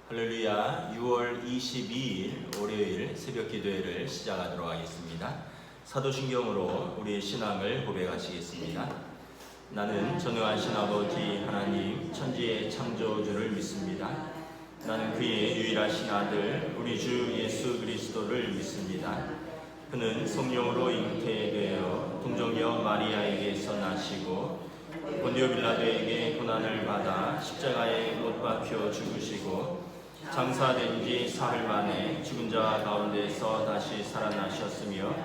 할렐루야. 6월 22일 월요일 새벽 기도회를 시작하도록 하겠습니다. 사도신경으로 우리의 신앙을 고백하시겠습니다. 나는 전능하신 아버지 하나님 천지의 창조주를 믿습니다. 나는 그의 유일하신 아들 우리 주 예수 그리스도를 믿습니다. 그는 성령으로 잉태되어 동정녀 마리아에게서 나시고 본디오 빌라도에게 고난을 받아 십자가에 못 박혀 죽으시고 장사된 지 사흘 만에 죽은 자 가운데서 다시 살아나셨으며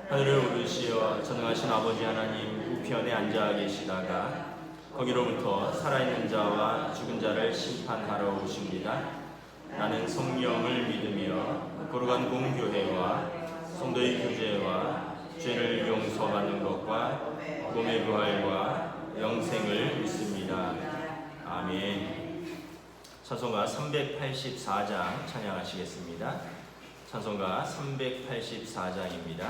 하늘을 오르시어 전능하신 아버지 하나님 우편에 앉아 계시다가 거기로부터 살아있는 자와 죽은 자를 심판하러 오십니다. 나는 성령을 믿으며 거룩한 공교회와 성도의 교제와 죄를 용서받는 것과 몸의 부활과 영생을 믿습니다. 아멘. 찬송가 384장 찬양하시겠습니다. 찬송가 384장입니다.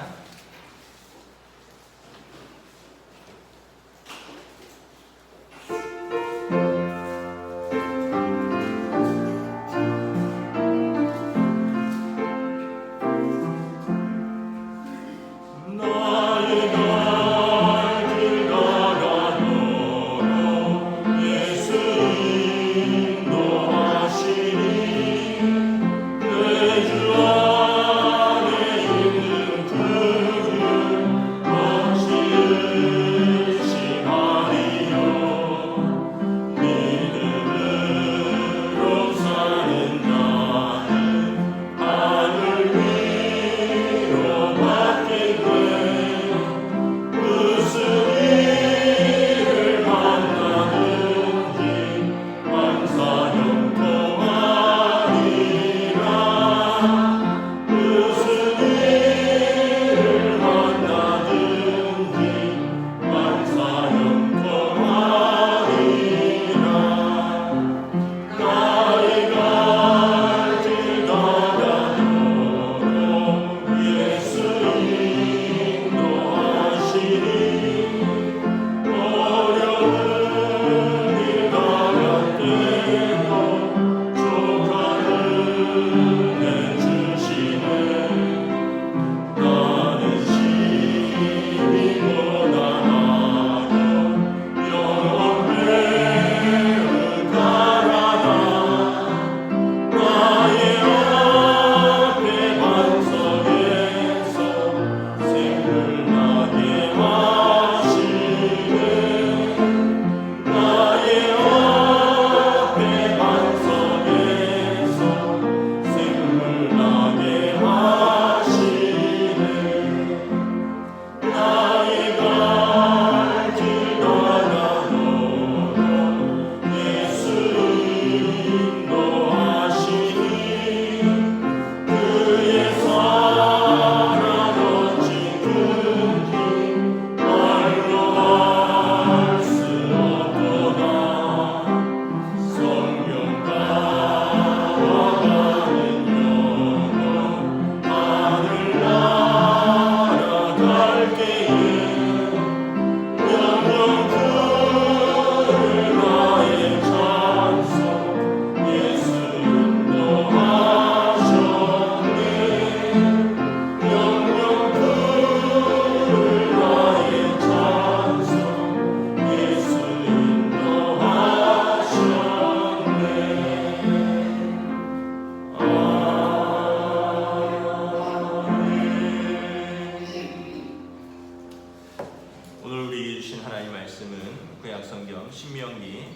신명기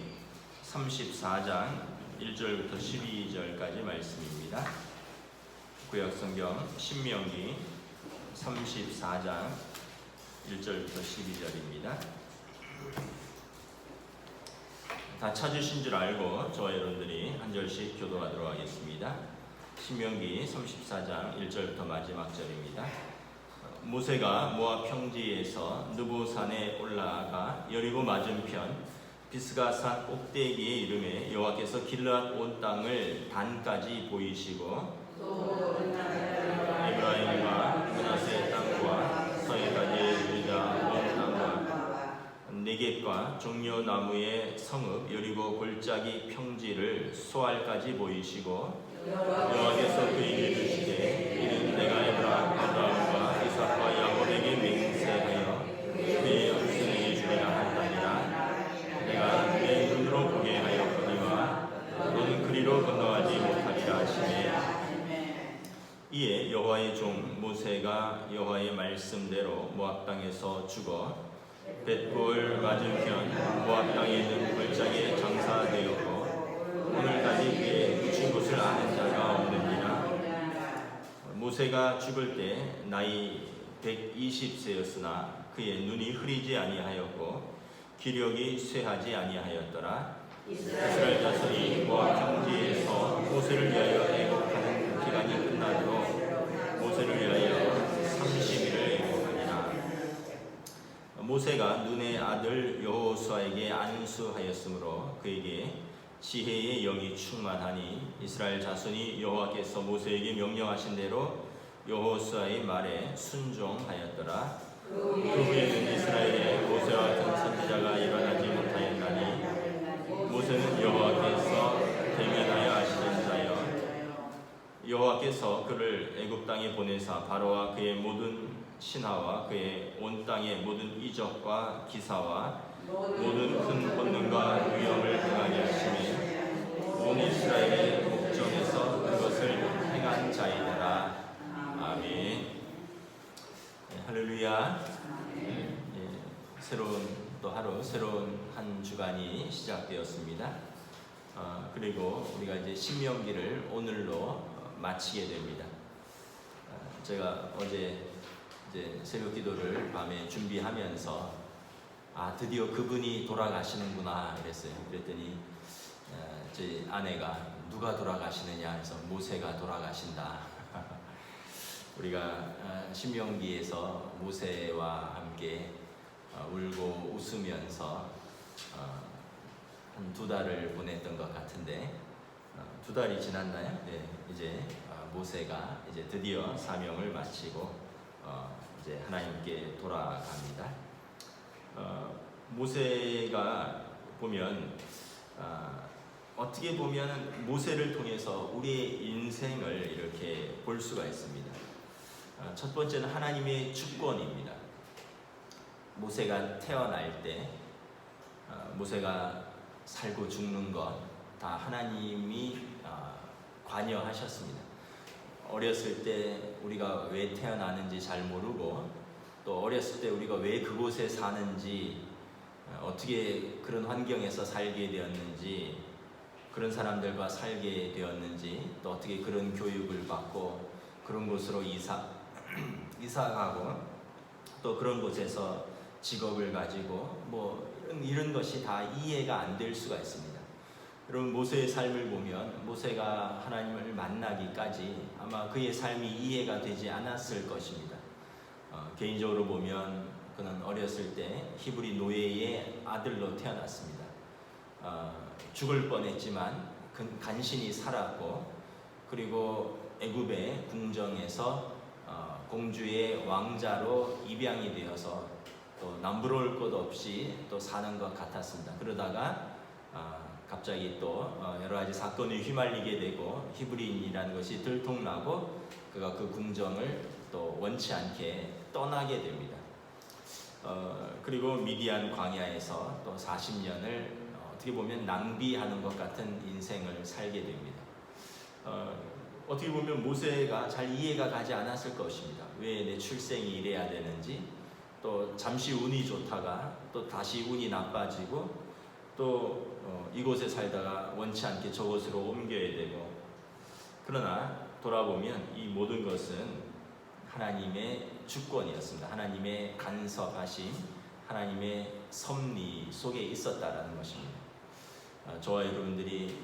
34장 1절부터 12절까지 말씀입니다. 구약성경 신명기 34장 1절부터 12절입니다. 다 찾으신 줄 알고 저와 여러분들이 한 절씩 교도하도록 하겠습니다. 신명기 34장 1절부터 마지막 절입니다. 모세가 모압 평지에서 느보산에 올라가 여리고 맞은편 비스가산 꼭대기에 이름에 여호와께서 길르앗 온 땅을 단까지 보이시고 에브라임과 므낫세 땅과 서해까지 유다 온 땅과 네겝과 종려나무의 성읍 여리고 골짜기 평지를 소알까지 보이시고 여호와께서 그에게 이르시되 이는 내가 아브라함과 이삭과 야곱에게 맹세하여 그의 후손에게 주리라 한다니라. 내가 내 눈으로 보게 하였거니와 너는 그리로 건너가지 못하리라 하시매. 이에 여호와의 종 모세가 여호와의 말씀대로 모압 땅에서 죽어 벳볼 맞은편 모압 땅에 있는 골짜기에 장사되었고 오늘까지 그의 묻힌 곳을 아는 자가 없느니라. 모세가 죽을 때 나이 120세였으나 그의 눈이 흐리지 아니하였고 기력이 쇠하지 아니하였더라. 이스라엘 자손이 모압 평지에서 모세를 위하여 애곡하는 기간이 끝나도록 모세를 위하여 30일을 애곡하니라. 모세가 눈의 아들 여호수아에게 안수하였으므로 그에게 지혜의 영이 충만하니 이스라엘 자손이 여호와께서 모세에게 명령하신 대로 여호수아의 말에 순종하였더라. 그 후에는 이스라엘에 모세와 같은 선지자가 일어나지 못하였나니 모세는 여호와께서 대면하여 하시는 자여 여호와께서 그를 애굽 땅에 보내사 바로와 그의 모든 신하와 그의 온 땅의 모든 이적과 기사와 모든 큰 권능과 위엄을 행하게 하시며 온 이스라엘의 목전에서 그것을 행한 자이더라. 아멘. 네, 할렐루야. 새로운 또 하루 새로운 한 주간이 시작되었습니다. 그리고 우리가 이제 신명기를 오늘로 마치게 됩니다. 제가 어제 이제 새벽 기도를 밤에 준비하면서 드디어 그분이 돌아가시는구나 그랬어요. 그랬더니 저희 아내가 누가 돌아가시느냐 해서 모세가 돌아가신다. 우리가 신명기에서 모세와 함께 울고 웃으면서 한 2달을 보냈던 것 같은데 2달이 지났나요? 네, 이제 모세가 이제 드디어 사명을 마치고 이제 하나님께 돌아갑니다. 모세가 보면 어떻게 보면 모세를 통해서 우리의 인생을 이렇게 볼 수가 있습니다. 첫 번째는 하나님의 주권입니다. 모세가 태어날 때 모세가 살고 죽는 것 다 하나님이 관여하셨습니다. 어렸을 때 우리가 왜 태어나는지 잘 모르고 또 어렸을 때 우리가 왜 그곳에 사는지 어떻게 그런 환경에서 살게 되었는지 그런 사람들과 살게 되었는지 또 어떻게 그런 교육을 받고 그런 곳으로 이사가고 또 그런 곳에서 직업을 가지고 뭐 이런 것이 다 이해가 안 될 수가 있습니다. 여러분 모세의 삶을 보면 모세가 하나님을 만나기까지 아마 그의 삶이 이해가 되지 않았을 것입니다. 개인적으로 보면 그는 어렸을 때 히브리 노예의 아들로 태어났습니다. 죽을 뻔했지만 간신히 살았고 그리고 애굽의 궁정에서 공주의 왕자로 입양이 되어서 또 남부러울 것 없이 또 사는 것 같았습니다. 그러다가 갑자기 또 여러 가지 사건에 휘말리게 되고 히브리인이라는 것이 들통나고 그가 그 궁정을 또 원치 않게 떠나게 됩니다. 그리고 미디안 광야에서 또 40년을 어떻게 보면 낭비하는 것 같은 인생을 살게 됩니다. 어떻게 보면 모세가 잘 이해가 가지 않았을 것입니다. 왜 내 출생이 이래야 되는지 또 잠시 운이 좋다가 또 다시 운이 나빠지고 또 이곳에 살다가 원치 않게 저곳으로 옮겨야 되고 그러나 돌아보면 이 모든 것은 하나님의 주권이었습니다. 하나님의 간섭하심, 하나님의 섭리 속에 있었다라는 것입니다. 저와 여러분들이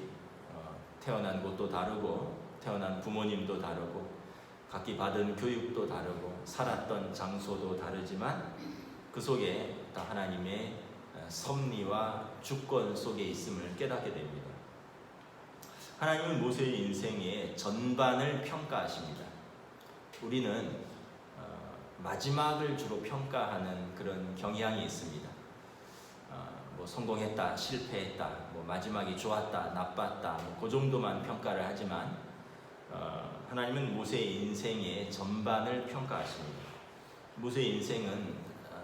태어난 곳도 다르고 태어난 부모님도 다르고 각기 받은 교육도 다르고 살았던 장소도 다르지만 그 속에 다 하나님의 섭리와 주권 속에 있음을 깨닫게 됩니다. 하나님은 모세의 인생의 전반을 평가하십니다. 우리는 마지막을 주로 평가하는 그런 경향이 있습니다. 뭐 성공했다, 실패했다, 뭐 마지막이 좋았다, 나빴다, 뭐그 정도만 평가를 하지만 하나님은 모세의 인생의 전반을 평가하십니다. 모세의 인생은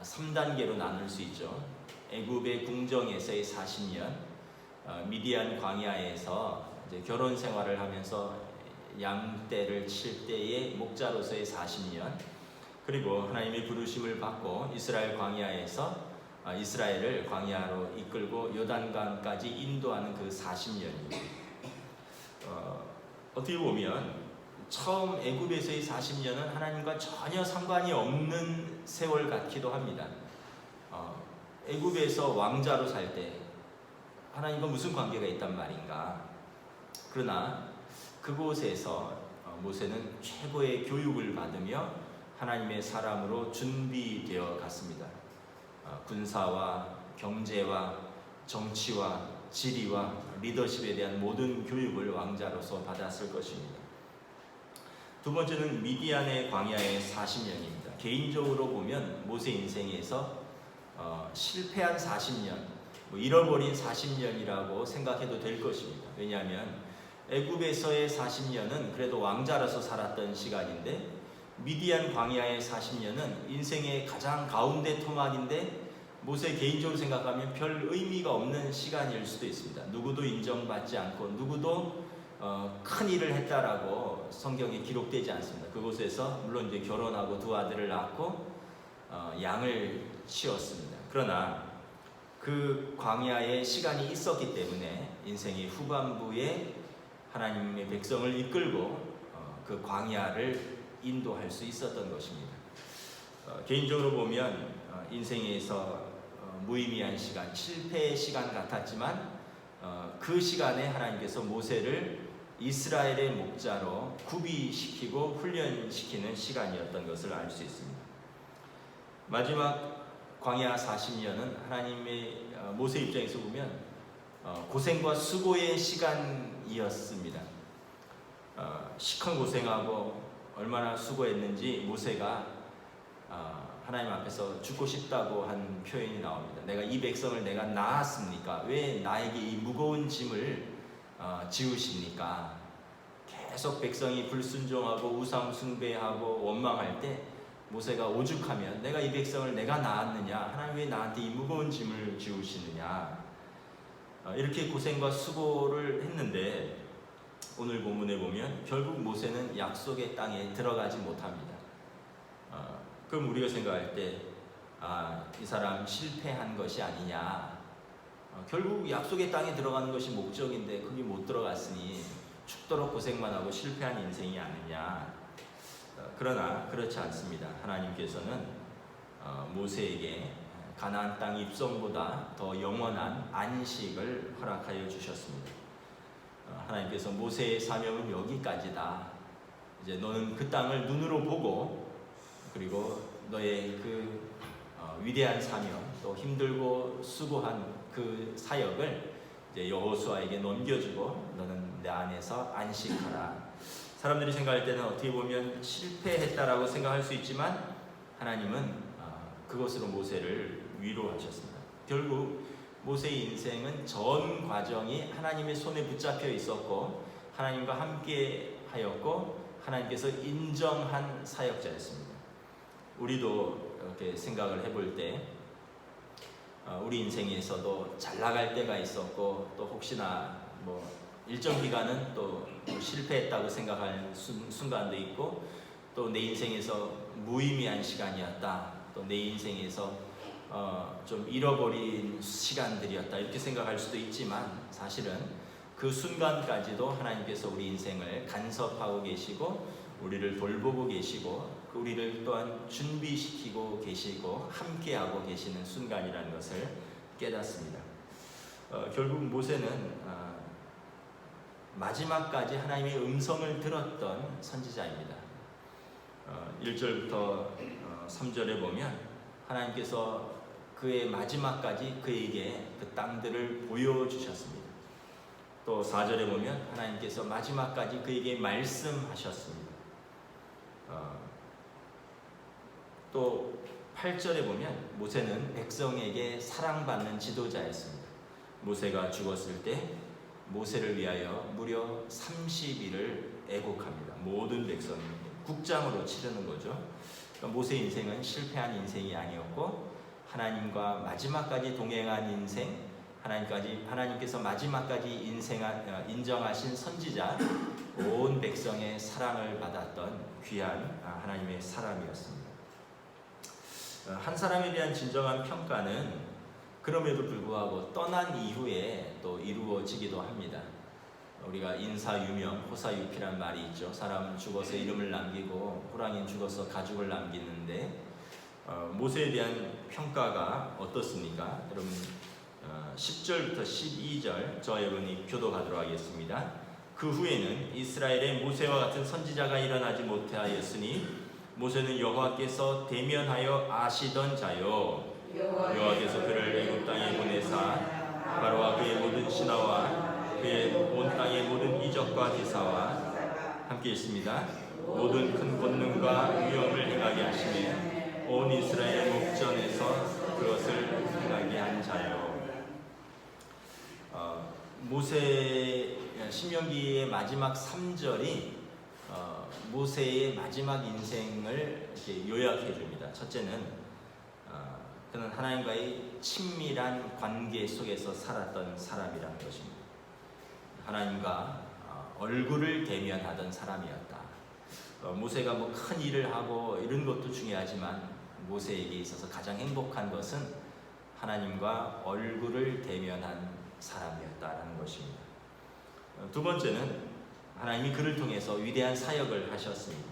3단계로 나눌 수 있죠. 애굽의 궁정에서의 40년, 미디안 광야에서 이제 결혼 생활을 하면서 양떼를 칠 때의 목자로서의 40년, 그리고 하나님의 부르심을 받고 이스라엘 광야에서 이스라엘을 광야로 이끌고 요단강까지 인도하는 그 40년입니다. 어떻게 보면 처음 애굽에서의 40년은 하나님과 전혀 상관이 없는 세월 같기도 합니다. 애굽에서 왕자로 살 때 하나님과 무슨 관계가 있단 말인가? 그러나 그곳에서 모세는 최고의 교육을 받으며 하나님의 사람으로 준비되어 갔습니다. 군사와 경제와 정치와 지리와 리더십에 대한 모든 교육을 왕자로서 받았을 것입니다. 두 번째는 미디안의 광야의 40년입니다. 개인적으로 보면 모세 인생에서 실패한 40년, 잃어버린 40년이라고 생각해도 될 것입니다. 왜냐하면 애굽에서의 40년은 그래도 왕자로서 살았던 시간인데, 미디안 광야의 40년은 인생의 가장 가운데 토막인데 모세 개인적으로 생각하면 별 의미가 없는 시간일 수도 있습니다. 누구도 인정받지 않고 누구도 큰 일을 했다라고 성경에 기록되지 않습니다. 그곳에서 물론 이제 결혼하고 두 아들을 낳고 양을 치웠습니다. 그러나 그 광야에 시간이 있었기 때문에 인생의 후반부에 하나님의 백성을 이끌고 그 광야를 인도할 수 있었던 것입니다. 개인적으로 보면 인생에서 무의미한 시간, 실패의 시간 같았지만 그 시간에 하나님께서 모세를 이스라엘의 목자로 구비시키고 훈련시키는 시간이었던 것을 알 수 있습니다. 마지막 광야 40년은 하나님의 모세 입장에서 보면 고생과 수고의 시간이었습니다. 시큰 고생하고 얼마나 수고했는지 모세가 하나님 앞에서 죽고 싶다고 한 표현이 나옵니다. 내가 이 백성을 내가 낳았습니까? 왜 나에게 이 무거운 짐을 지우십니까? 계속 백성이 불순종하고 우상 숭배하고 원망할 때 모세가 오죽하면 내가 이 백성을 내가 낳았느냐? 하나님 왜 나한테 이 무거운 짐을 지우시느냐? 이렇게 고생과 수고를 했는데 오늘 본문에 보면 결국 모세는 약속의 땅에 들어가지 못합니다. 그럼 우리가 생각할 때 이 사람 실패한 것이 아니냐? 결국 약속의 땅에 들어가는 것이 목적인데 거기 못 들어갔으니 죽도록 고생만 하고 실패한 인생이 아니냐? 그러나 그렇지 않습니다. 하나님께서는 모세에게 가나안 땅 입성보다 더 영원한 안식을 허락하여 주셨습니다. 하나님께서 모세의 사명은 여기까지다. 이제 너는 그 땅을 눈으로 보고 그리고 너의 그 위대한 사명, 또 힘들고 수고한 그 사역을 이제 여호수아에게 넘겨주고 너는 내 안에서 안식하라. 사람들이 생각할 때는 어떻게 보면 실패했다라고 생각할 수 있지만 하나님은 그것으로 모세를 위로하셨습니다. 결국 모세의 인생은 전 과정이 하나님의 손에 붙잡혀 있었고 하나님과 함께 하였고 하나님께서 인정한 사역자였습니다. 우리도 이렇게 생각을 해볼 때 우리 인생에서도 잘 나갈 때가 있었고 또 혹시나 뭐 일정 기간은 또 실패했다고 생각할 순간도 있고 또 내 인생에서 무의미한 시간이었다. 또 내 인생에서 좀 잃어버린 시간들이었다 이렇게 생각할 수도 있지만 사실은 그 순간까지도 하나님께서 우리 인생을 간섭하고 계시고 우리를 돌보고 계시고 우리를 또한 준비시키고 계시고 함께하고 계시는 순간이라는 것을 깨닫습니다. 결국 모세는 마지막까지 하나님의 음성을 들었던 선지자입니다. 1절부터 3절에 보면 하나님께서 그의 마지막까지 그에게 그 땅들을 보여주셨습니다. 또 4절에 보면 하나님께서 마지막까지 그에게 말씀하셨습니다. 또 8절에 보면 모세는 백성에게 사랑받는 지도자였습니다. 모세가 죽었을 때 모세를 위하여 무려 30일을 애곡합니다. 모든 백성이 국장으로 치르는 거죠. 그러니까 모세 인생은 실패한 인생이 아니었고 하나님과 마지막까지 동행한 인생, 하나님께서 마지막까지 인정하신 선지자, 온 백성의 사랑을 받았던 귀한 하나님의 사람이었습니다. 한 사람에 대한 진정한 평가는 그럼에도 불구하고 떠난 이후에 또 이루어지기도 합니다. 우리가 인사유명, 호사유피란 말이 있죠. 사람은 죽어서 이름을 남기고 호랑이는 죽어서 가죽을 남기는데 모세에 대한 평가가 어떻습니까? 여러분 10절부터 12절 저와 여러분이 교도하도록 하겠습니다. 그 후에는 이스라엘에 모세와 같은 선지자가 일어나지 못하였으니 모세는 여호와께서 대면하여 아시던 자요 여호와께서 그를 애굽 땅에 보내사 바로와 그의 모든 신하와 그의 온 땅의 모든 이적과 기사와 함께 있습니다. 모든 큰 권능과 위엄을 행하게 하시며 온 이스라엘의 목전에서 그것을 행하게 한 자요. 모세 신명기의 마지막 3절이 모세의 마지막 인생을 이렇게 요약해 줍니다. 첫째는 그는 하나님과의 친밀한 관계 속에서 살았던 사람이라는 것입니다. 하나님과 얼굴을 대면하던 사람이었다. 모세가 뭐 큰 일을 하고 이런 것도 중요하지만 모세에게 있어서 가장 행복한 것은 하나님과 얼굴을 대면한 사람이었다라는 것입니다. 두 번째는 하나님이 그를 통해서 위대한 사역을 하셨습니다.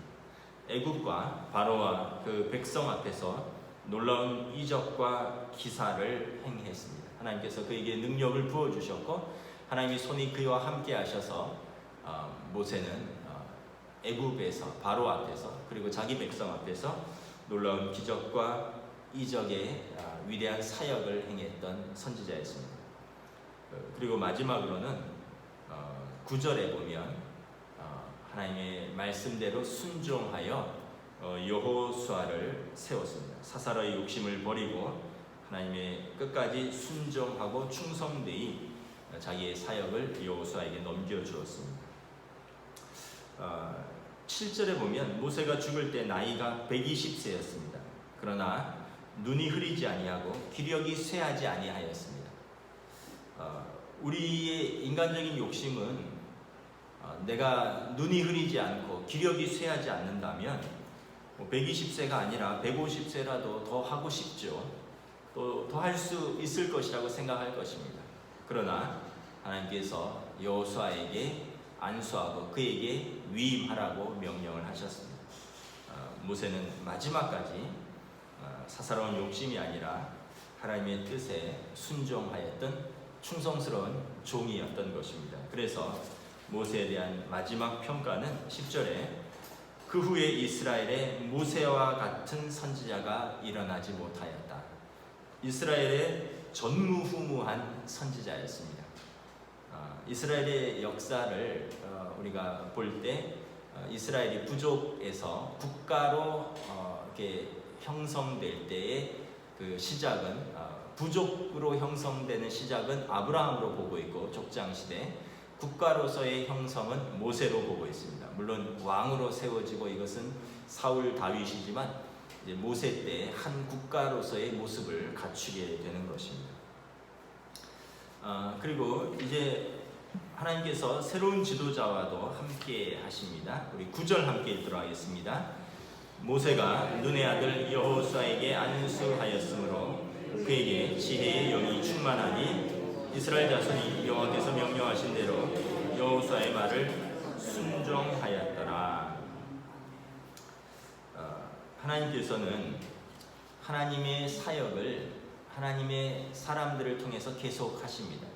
애굽과 바로와 그 백성 앞에서 놀라운 이적과 기사를 행했습니다. 하나님께서 그에게 능력을 부어주셨고 하나님의 손이 그와 함께 하셔서 모세는 애굽에서 바로 앞에서 그리고 자기 백성 앞에서 놀라운 기적과 이적의 위대한 사역을 행했던 선지자였습니다. 그리고 마지막으로는 9절에 보면 하나님의 말씀대로 순종하여 여호수아를 세웠습니다. 사사로의 욕심을 버리고 하나님의 끝까지 순종하고 충성되이 자기의 사역을 여호수아에게 넘겨주었습니다. 7절에 보면 모세가 죽을 때 나이가 120세였습니다. 그러나 눈이 흐리지 아니하고 기력이 쇠하지 아니하였습니다. 우리의 인간적인 욕심은 내가 눈이 흐리지 않고 기력이 쇠하지 않는다면 120세가 아니라 150세라도 더 하고 싶죠. 또 더 할 수 있을 것이라고 생각할 것입니다. 그러나 하나님께서 여호수아에게 안수하고 그에게 위임하라고 명령을 하셨습니다. 모세는 마지막까지 사사로운 욕심이 아니라 하나님의 뜻에 순종하였던 충성스러운 종이었던 것입니다. 그래서 모세에 대한 마지막 평가는 10절에 그 후에 이스라엘에 모세와 같은 선지자가 일어나지 못하였다. 이스라엘의 전무후무한 선지자였습니다. 이스라엘의 역사를 우리가 볼 때 이스라엘이 부족에서 국가로 이렇게 형성될 때의 그 시작은 부족으로 형성되는 시작은 아브라함으로 보고 있고 족장 시대 국가로서의 형성은 모세로 보고 있습니다. 물론 왕으로 세워지고 이것은 사울 다윗이지만 이제 모세 때 한 국가로서의 모습을 갖추게 되는 것입니다. 그리고 이제 하나님께서 새로운 지도자와도 함께 하십니다. 우리 9절 함께 읽도록 하겠습니다. 모세가 눈의 아들 여호수아에게 안수하였으므로 그에게 지혜의 영이 충만하니 이스라엘 자손이 여호와께서 명령하신 대로 여호수아의 말을 순종하였더라. 하나님께서는 하나님의 사역을 하나님의 사람들을 통해서 계속 하십니다.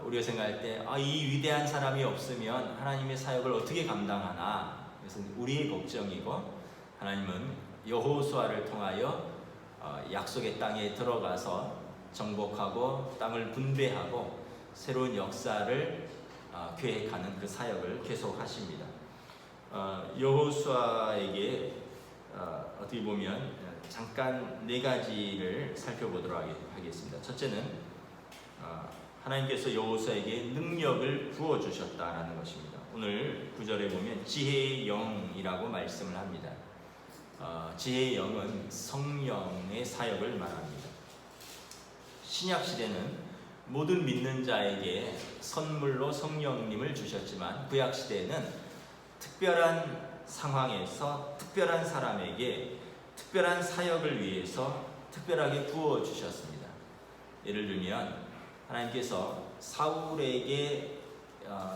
우리가 생각할 때 이 위대한 사람이 없으면 하나님의 사역을 어떻게 감당하나, 그것은 우리의 걱정이고, 하나님은 여호수아를 통하여 약속의 땅에 들어가서 정복하고 땅을 분배하고 새로운 역사를 계획하는 그 사역을 계속 하십니다. 여호수아에게 어떻게 보면 잠깐 네 가지를 살펴보도록 하겠습니다. 첫째는 하나님께서 여호수아에게 능력을 부어주셨다라는 것입니다. 오늘 9절에 보면 지혜의 영이라고 말씀을 합니다. 지혜의 영은 성령의 사역을 말합니다. 신약시대는 모든 믿는 자에게 선물로 성령님을 주셨지만 구약시대에는 특별한 상황에서 특별한 사람에게 특별한 사역을 위해서 특별하게 부어주셨습니다. 예를 들면 하나님께서 사울에게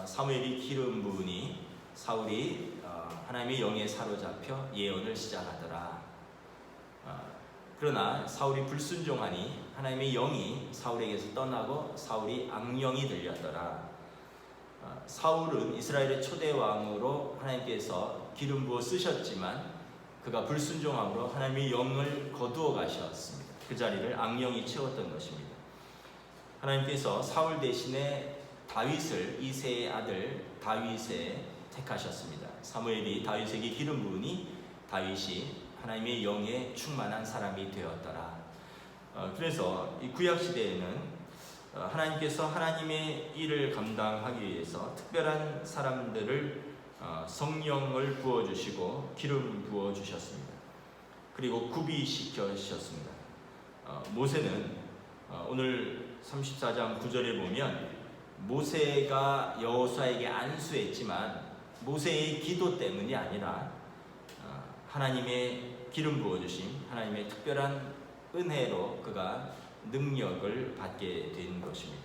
사무엘이 기름 부으니 사울이 하나님의 영에 사로잡혀 예언을 시작하더라. 그러나 사울이 불순종하니 하나님의 영이 사울에게서 떠나고 사울이 악령이 들렸더라. 사울은 이스라엘의 초대 왕으로 하나님께서 기름 부어 쓰셨지만 그가 불순종함으로 하나님의 영을 거두어 가셨습니다. 그 자리를 악령이 채웠던 것입니다. 하나님께서 사울 대신에 다윗을 이새의 아들 다윗에 택하셨습니다. 사무엘이 다윗에게 기름 부으니 다윗이 하나님의 영에 충만한 사람이 되었더라. 그래서 이 구약 시대에는 하나님께서 하나님의 일을 감당하기 위해서 특별한 사람들을 성령을 부어주시고 기름 부어주셨습니다. 그리고 구비시켜 주셨습니다. 모세는 오늘 34장 9절에 보면 모세가 여호수아에게 안수했지만 모세의 기도 때문이 아니라 하나님의 기름 부어주심, 하나님의 특별한 은혜로 그가 능력을 받게 된 것입니다.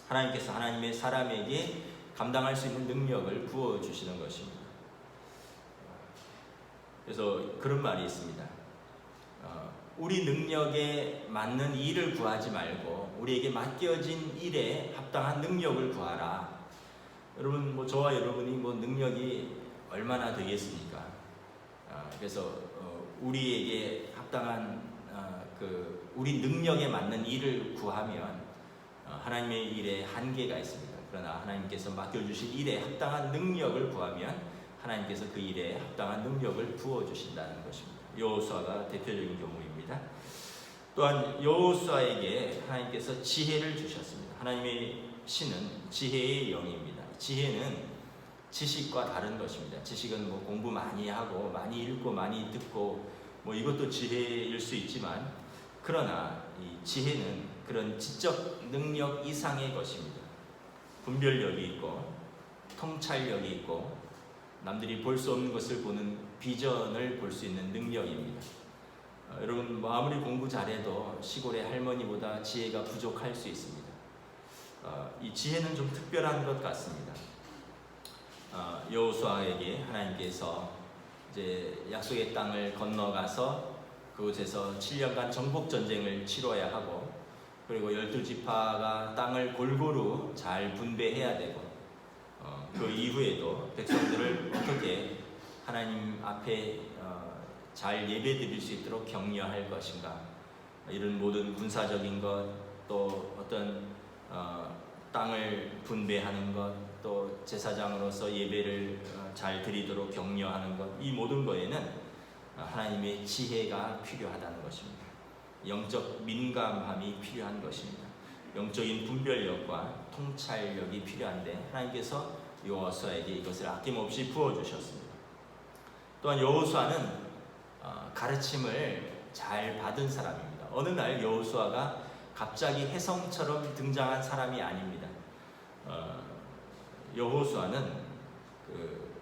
하나님께서 하나님의 사람에게 감당할 수 있는 능력을 부어주시는 것입니다. 그래서 그런 말이 있습니다. 우리 능력에 맞는 일을 구하지 말고 우리에게 맡겨진 일에 합당한 능력을 구하라. 여러분, 저와 여러분이 능력이 얼마나 되겠습니까? 그래서 우리에게 합당한 우리 능력에 맞는 일을 구하면 하나님의 일에 한계가 있습니다. 그러나 하나님께서 맡겨주신 일에 합당한 능력을 구하면 하나님께서 그 일에 합당한 능력을 부어주신다는 것입니다. 여호수아가 대표적인 경우입니다. 또한 여호수아에게 하나님께서 지혜를 주셨습니다. 하나님의 신은 지혜의 영입니다. 지혜는 지식과 다른 것입니다. 지식은 공부 많이 하고 많이 읽고 많이 듣고 이것도 지혜일 수 있지만 그러나 이 지혜는 그런 지적 능력 이상의 것입니다. 분별력이 있고 통찰력이 있고 남들이 볼 수 없는 것을 보는 비전을 볼 수 있는 능력입니다. 여러분, 아무리 공부 잘해도 시골의 할머니보다 지혜가 부족할 수 있습니다. 이 지혜는 좀 특별한 것 같습니다. 여호수아에게 하나님께서 이제 약속의 땅을 건너가서 그곳에서 7년간 정복 전쟁을 치러야 하고 그리고 12지파가 땅을 골고루 잘 분배해야 되고 그 이후에도 백성들을 어떻게 하나님 앞에 잘 예배드릴 수 있도록 격려할 것인가, 이런 모든 군사적인 것, 또 어떤 땅을 분배하는 것, 또 제사장으로서 예배를 잘 드리도록 격려하는 것, 이 모든 것에는 하나님의 지혜가 필요하다는 것입니다. 영적 민감함이 필요한 것입니다. 영적인 분별력과 통찰력이 필요한데 하나님께서 여호수아에게 이것을 아낌없이 부어주셨습니다. 또한 여호수아는 가르침을 잘 받은 사람입니다. 어느 날 여호수아가 갑자기 혜성처럼 등장한 사람이 아닙니다. 여호수아는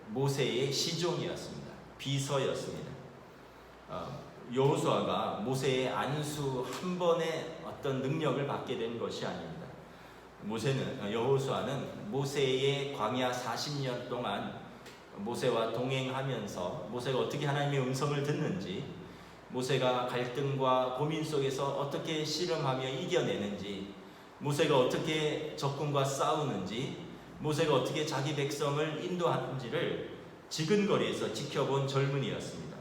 모세의 시종이었습니다. 비서였습니다. 여호수아가 모세의 안수 한 번에 어떤 능력을 받게 된 것이 아닙니다. 여호수아는 모세의 광야 40년 동안 모세와 동행하면서 모세가 어떻게 하나님의 음성을 듣는지, 모세가 갈등과 고민 속에서 어떻게 씨름하며 이겨내는지, 모세가 어떻게 적군과 싸우는지, 모세가 어떻게 자기 백성을 인도하는지를 지근거리에서 지켜본 젊은이였습니다.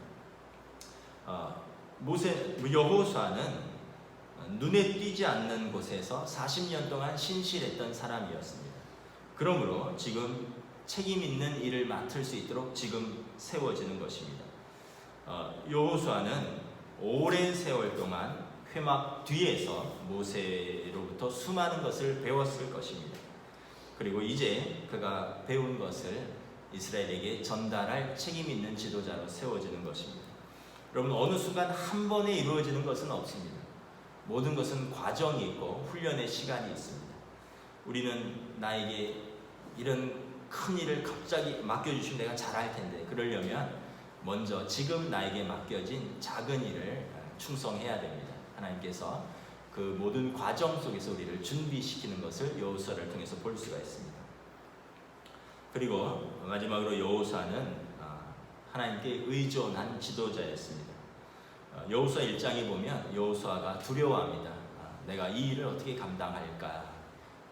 여호수아는 눈에 띄지 않는 곳에서 40년 동안 신실했던 사람이었습니다. 그러므로 지금 책임 있는 일을 맡을 수 있도록 지금 세워지는 것입니다. 여호수아는 오랜 세월 동안 회막 뒤에서 모세로부터 수많은 것을 배웠을 것입니다. 그리고 이제 그가 배운 것을 이스라엘에게 전달할 책임 있는 지도자로 세워지는 것입니다. 여러분, 어느 순간 한 번에 이루어지는 것은 없습니다. 모든 것은 과정이 있고 훈련의 시간이 있습니다. 우리는 나에게 이런 큰 일을 갑자기 맡겨주시면 내가 잘할 텐데, 그러려면 먼저 지금 나에게 맡겨진 작은 일을 충성해야 됩니다. 하나님께서 그 모든 과정 속에서 우리를 준비시키는 것을 여호수아를 통해서 볼 수가 있습니다. 그리고 마지막으로 여호수아는 하나님께 의존한 지도자였습니다. 여호수아 1장에 보면 여호수아가 두려워합니다. 내가 이 일을 어떻게 감당할까?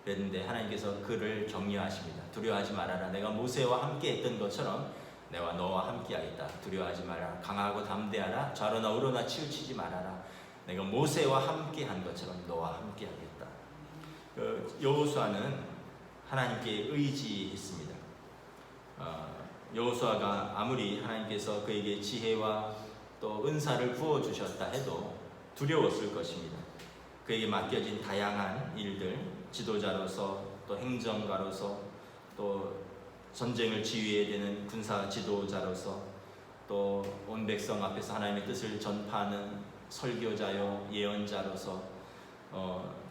그랬는데 하나님께서 그를 격려하십니다. 두려워하지 말아라. 내가 모세와 함께 했던 것처럼 내가 너와 함께 하겠다. 두려워하지 말아라. 강하고 담대하라. 좌로나 우로나 치우치지 말아라. 내가 모세와 함께 한 것처럼 너와 함께 하겠다. 여호수아는 하나님께 의지했습니다. 여호수아가 아무리 하나님께서 그에게 지혜와 또 은사를 부어주셨다 해도 두려웠을 것입니다. 그에게 맡겨진 다양한 일들, 지도자로서 또 행정가로서 또 전쟁을 지휘해야 되는 군사 지도자로서 또 온 백성 앞에서 하나님의 뜻을 전파하는 설교자요 예언자로서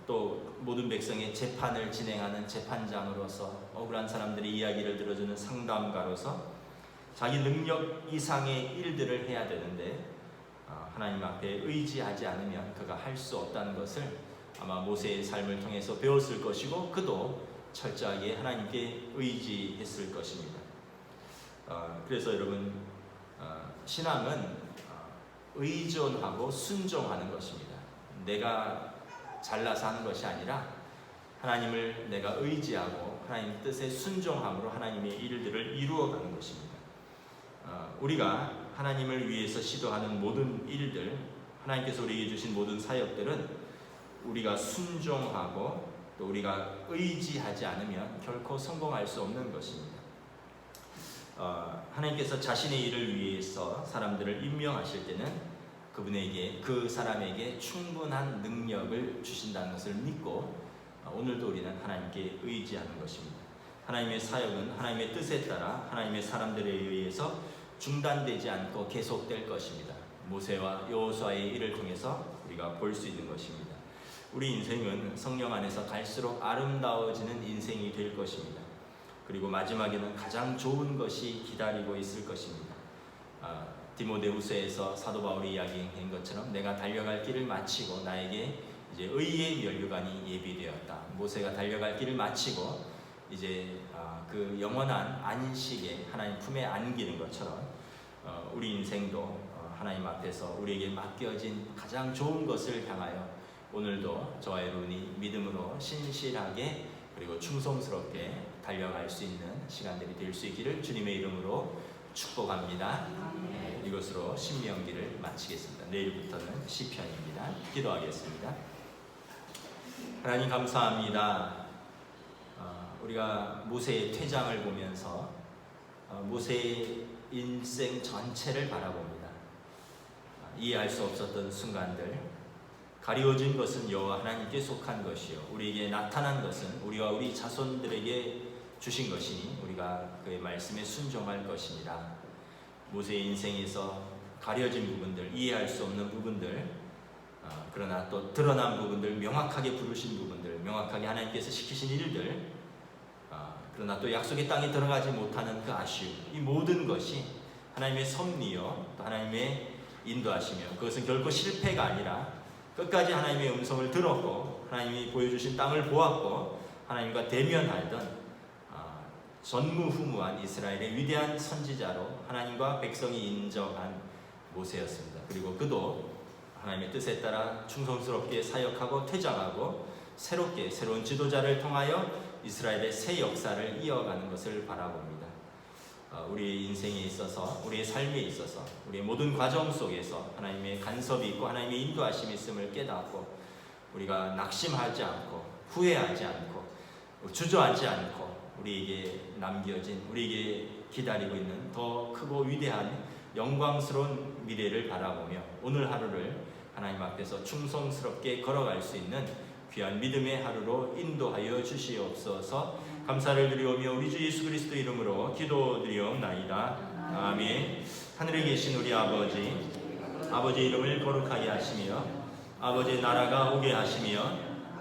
또 모든 백성의 재판을 진행하는 재판장으로서 억울한 사람들의 이야기를 들어주는 상담가로서 자기 능력 이상의 일들을 해야 되는데 하나님 앞에 의지하지 않으면 그가 할 수 없다는 것을 아마 모세의 삶을 통해서 배웠을 것이고 그도 철저하게 하나님께 의지했을 것입니다. 그래서 여러분, 신앙은 의존하고 순종하는 것입니다. 내가 잘나서 하는 것이 아니라 하나님을 내가 의지하고 하나님 뜻에 순종함으로 하나님의 일들을 이루어가는 것입니다. 우리가 하나님을 위해서 시도하는 모든 일들, 하나님께서 우리에게 주신 모든 사역들은 우리가 순종하고 또 우리가 의지하지 않으면 결코 성공할 수 없는 것입니다. 하나님께서 자신의 일을 위해서 사람들을 임명하실 때는 그분에게, 그 사람에게 충분한 능력을 주신다는 것을 믿고 오늘도 우리는 하나님께 의지하는 것입니다. 하나님의 사역은 하나님의 뜻에 따라 하나님의 사람들에 의해서 중단되지 않고 계속될 것입니다. 모세와 여호수아의 일을 통해서 우리가 볼 수 있는 것입니다. 우리 인생은 성령 안에서 갈수록 아름다워지는 인생이 될 것입니다. 그리고 마지막에는 가장 좋은 것이 기다리고 있을 것입니다. 디모데후서에서 사도 바울이 이야기한 것처럼 내가 달려갈 길을 마치고 나에게 이제 의의 면류관이 예비되었다. 모세가 달려갈 길을 마치고 이제 그 영원한 안식에 하나님 품에 안기는 것처럼 우리 인생도 하나님 앞에서 우리에게 맡겨진 가장 좋은 것을 향하여 오늘도 저와 여러분이 믿음으로 신실하게 그리고 충성스럽게 달려갈 수 있는 시간들이 될 수 있기를 주님의 이름으로 축복합니다. 이것으로 신명기를 마치겠습니다. 내일부터는 시편입니다. 기도하겠습니다. 하나님 감사합니다. 우리가 모세의 퇴장을 보면서 모세의 인생 전체를 바라봅니다. 이해할 수 없었던 순간들, 가리워진 것은 여호와 하나님께 속한 것이요 우리에게 나타난 것은 우리와 우리 자손들에게 주신 것이니 우리가 그의 말씀에 순종할 것이니라. 모세의 인생에서 가려진 부분들, 이해할 수 없는 부분들, 그러나 또 드러난 부분들, 명확하게 부르신 부분들, 명확하게 하나님께서 시키신 일들, 그러나 또 약속의 땅에 들어가지 못하는 그 아쉬움, 이 모든 것이 하나님의 섭리요 또 하나님의 인도하시며 그것은 결코 실패가 아니라 끝까지 하나님의 음성을 들었고 하나님이 보여주신 땅을 보았고 하나님과 대면하던 전무후무한 이스라엘의 위대한 선지자로 하나님과 백성이 인정한 모세였습니다. 그리고 그도 하나님의 뜻에 따라 충성스럽게 사역하고 퇴장하고 새롭게 새로운 지도자를 통하여 이스라엘의 새 역사를 이어가는 것을 바라봅니다. 우리 인생에 있어서, 우리의 삶에 있어서, 우리의 모든 과정 속에서 하나님의 간섭이 있고 하나님의 인도하심이 있음을 깨닫고 우리가 낙심하지 않고 후회하지 않고 주저하지 않고 우리에게 남겨진, 우리에게 기다리고 있는 더 크고 위대한 영광스러운 미래를 바라보며 오늘 하루를 하나님 앞에서 충성스럽게 걸어갈 수 있는 귀한 믿음의 하루로 인도하여 주시옵소서. 감사를 드리오며 우리 주 예수 그리스도 이름으로 기도드리옵나이다. 아멘. 하늘에 계신 우리 아버지 이름을 거룩하게 하시며 아버지의 나라가 오게 하시며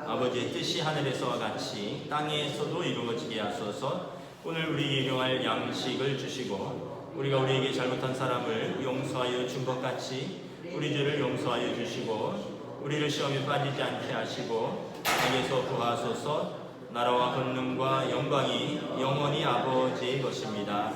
아버지의 뜻이 하늘에서와 같이 땅에서도 이루어지게 하소서. 오늘 우리에게 일용할 양식을 주시고 우리가 우리에게 잘못한 사람을 용서하여 준 것 같이 우리 죄를 용서하여 주시고 우리를 시험에 빠지지 않게 하시고 악에서 구하소서. 나라와 권능과 영광이 영원히 아버지의 것입니다.